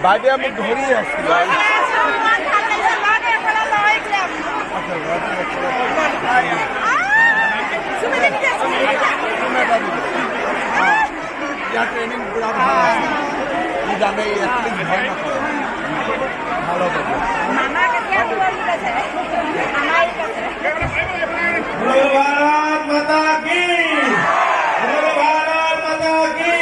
বাইদেউ মোক ধৰি আছিল ট্ৰেনিং পুৰা ভালো জানে এথলিট ভয় না কৰে ভালো থাকে भारत माता की भारत माता की